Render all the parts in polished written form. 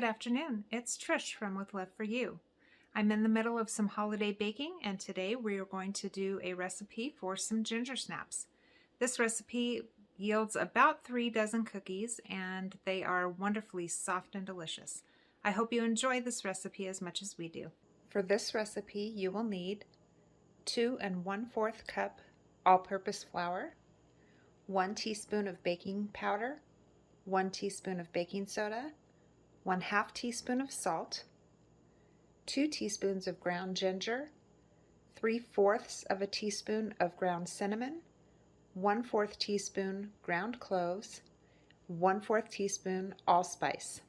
afternoon. It's Trish from With Love for You. I'm in the middle of some holiday baking, and today we are going to do a recipe for some ginger snaps. This recipe yields about 3 dozen cookies, and they are wonderfully soft and delicious. I hope you enjoy this recipe as much as we do. For this recipe, you will need 2 1/4 cup all-purpose flour, 1 teaspoon of baking powder, 1 teaspoon of baking soda, 1/2 teaspoon of salt, 2 teaspoons of ground ginger, 3/4 of a teaspoon of ground cinnamon, 1/4 teaspoon ground cloves, 1/4 teaspoon allspice.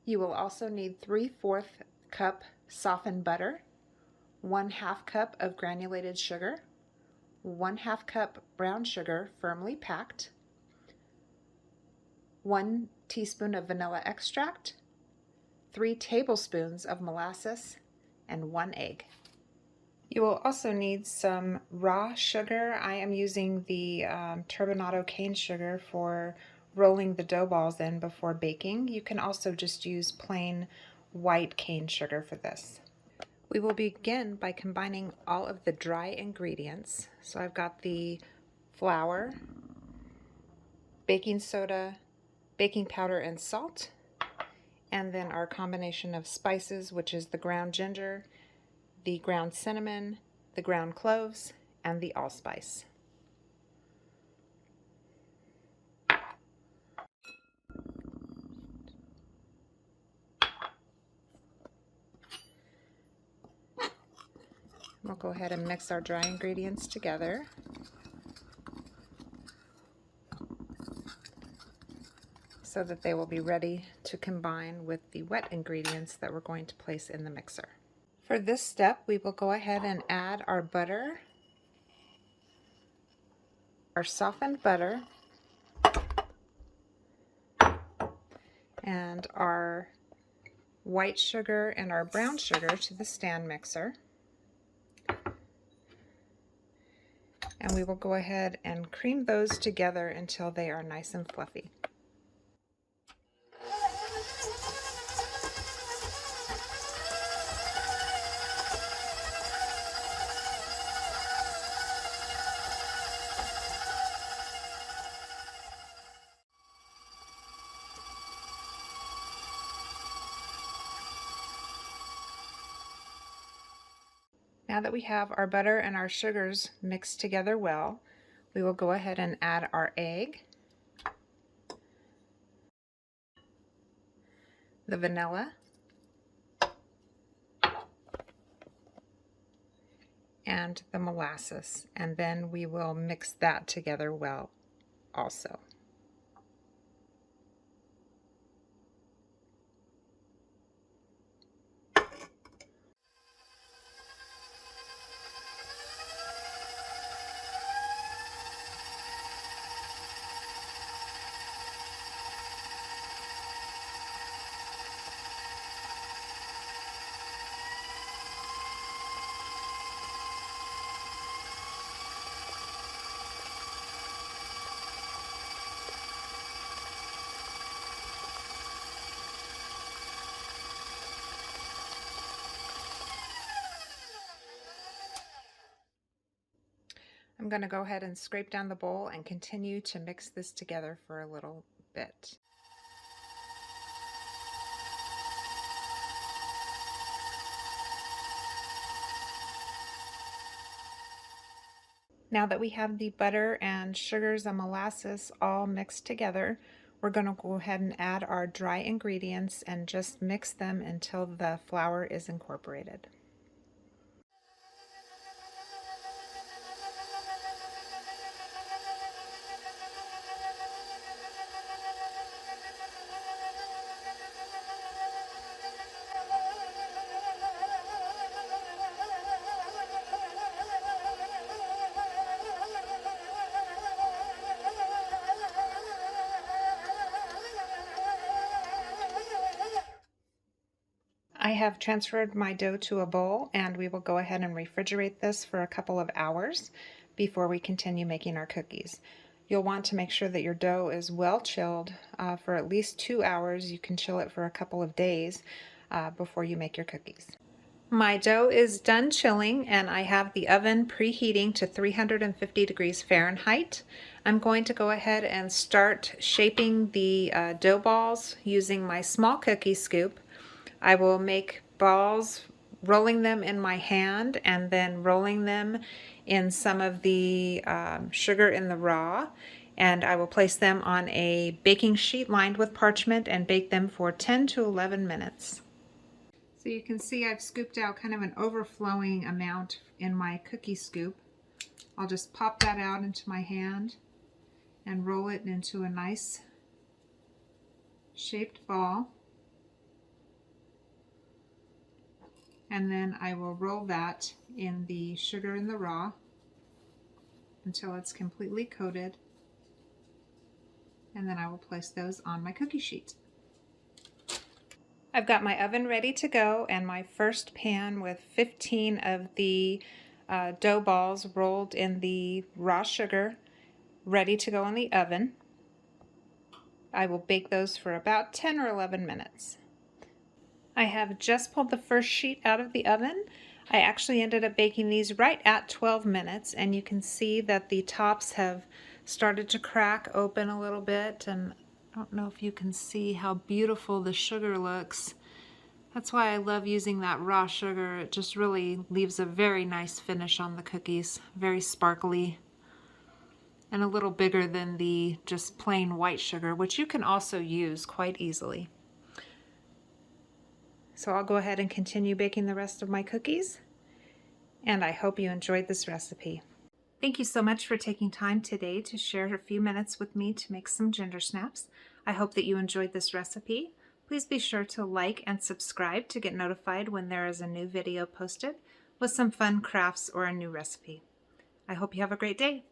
You will also need 3/4 cup softened butter, 1/2 cup of granulated sugar, 1/2 cup brown sugar firmly packed, 1 teaspoon of vanilla extract, 3 tablespoons of molasses, and 1 egg. You will also need some raw sugar. I am using the turbinado cane sugar for rolling the dough balls in before baking. You can also just use plain white cane sugar for this. We will begin by combining all of the dry ingredients. So I've got the flour, baking soda, baking powder and salt, and then our combination of spices, which is the ground ginger, the ground cinnamon, the ground cloves, and the allspice. We'll go ahead and mix our dry ingredients together. So that they will be ready to combine with the wet ingredients that we're going to place in the mixer. For this step, we will go ahead and add our butter, our softened butter, and our white sugar and our brown sugar to the stand mixer. And we will go ahead and cream those together until they are nice and fluffy. Now that we have our butter and our sugars mixed together well, we will go ahead and add our egg, the vanilla, and the molasses, and then we will mix that together well also. I'm going to go ahead and scrape down the bowl and continue to mix this together for a little bit. Now that we have the butter and sugars and molasses all mixed together, we're going to go ahead and add our dry ingredients and just mix them until the flour is incorporated. I have transferred my dough to a bowl, and we will go ahead and refrigerate this for a couple of hours before we continue making our cookies. You'll want to make sure that your dough is well chilled for at least 2 hours. You can chill it for a couple of days before you make your cookies. My dough is done chilling and I have the oven preheating to 350 degrees Fahrenheit. I'm going to go ahead and start shaping the dough balls using my small cookie scoop. I will make balls, rolling them in my hand and then rolling them in some of the sugar in the raw, and I will place them on a baking sheet lined with parchment and bake them for 10 to 11 minutes. So you can see I've scooped out kind of an overflowing amount in my cookie scoop. I'll just pop that out into my hand and roll it into a nice shaped ball. And then I will roll that in the sugar in the raw until it's completely coated. And then I will place those on my cookie sheet. I've got my oven ready to go and my first pan with 15 of the dough balls rolled in the raw sugar ready to go in the oven. I will bake those for about 10 or 11 minutes. I have just pulled the first sheet out of the oven. I actually ended up baking these right at 12 minutes, and you can see that the tops have started to crack open a little bit, and I don't know if you can see how beautiful the sugar looks. That's why I love using that raw sugar. It just really leaves a very nice finish on the cookies, very sparkly, and a little bigger than the just plain white sugar, which you can also use quite easily. So I'll go ahead and continue baking the rest of my cookies, and I hope you enjoyed this recipe. Thank you so much for taking time today to share a few minutes with me to make some ginger snaps. I hope that you enjoyed this recipe. Please be sure to like and subscribe to get notified when there is a new video posted with some fun crafts or a new recipe. I hope you have a great day.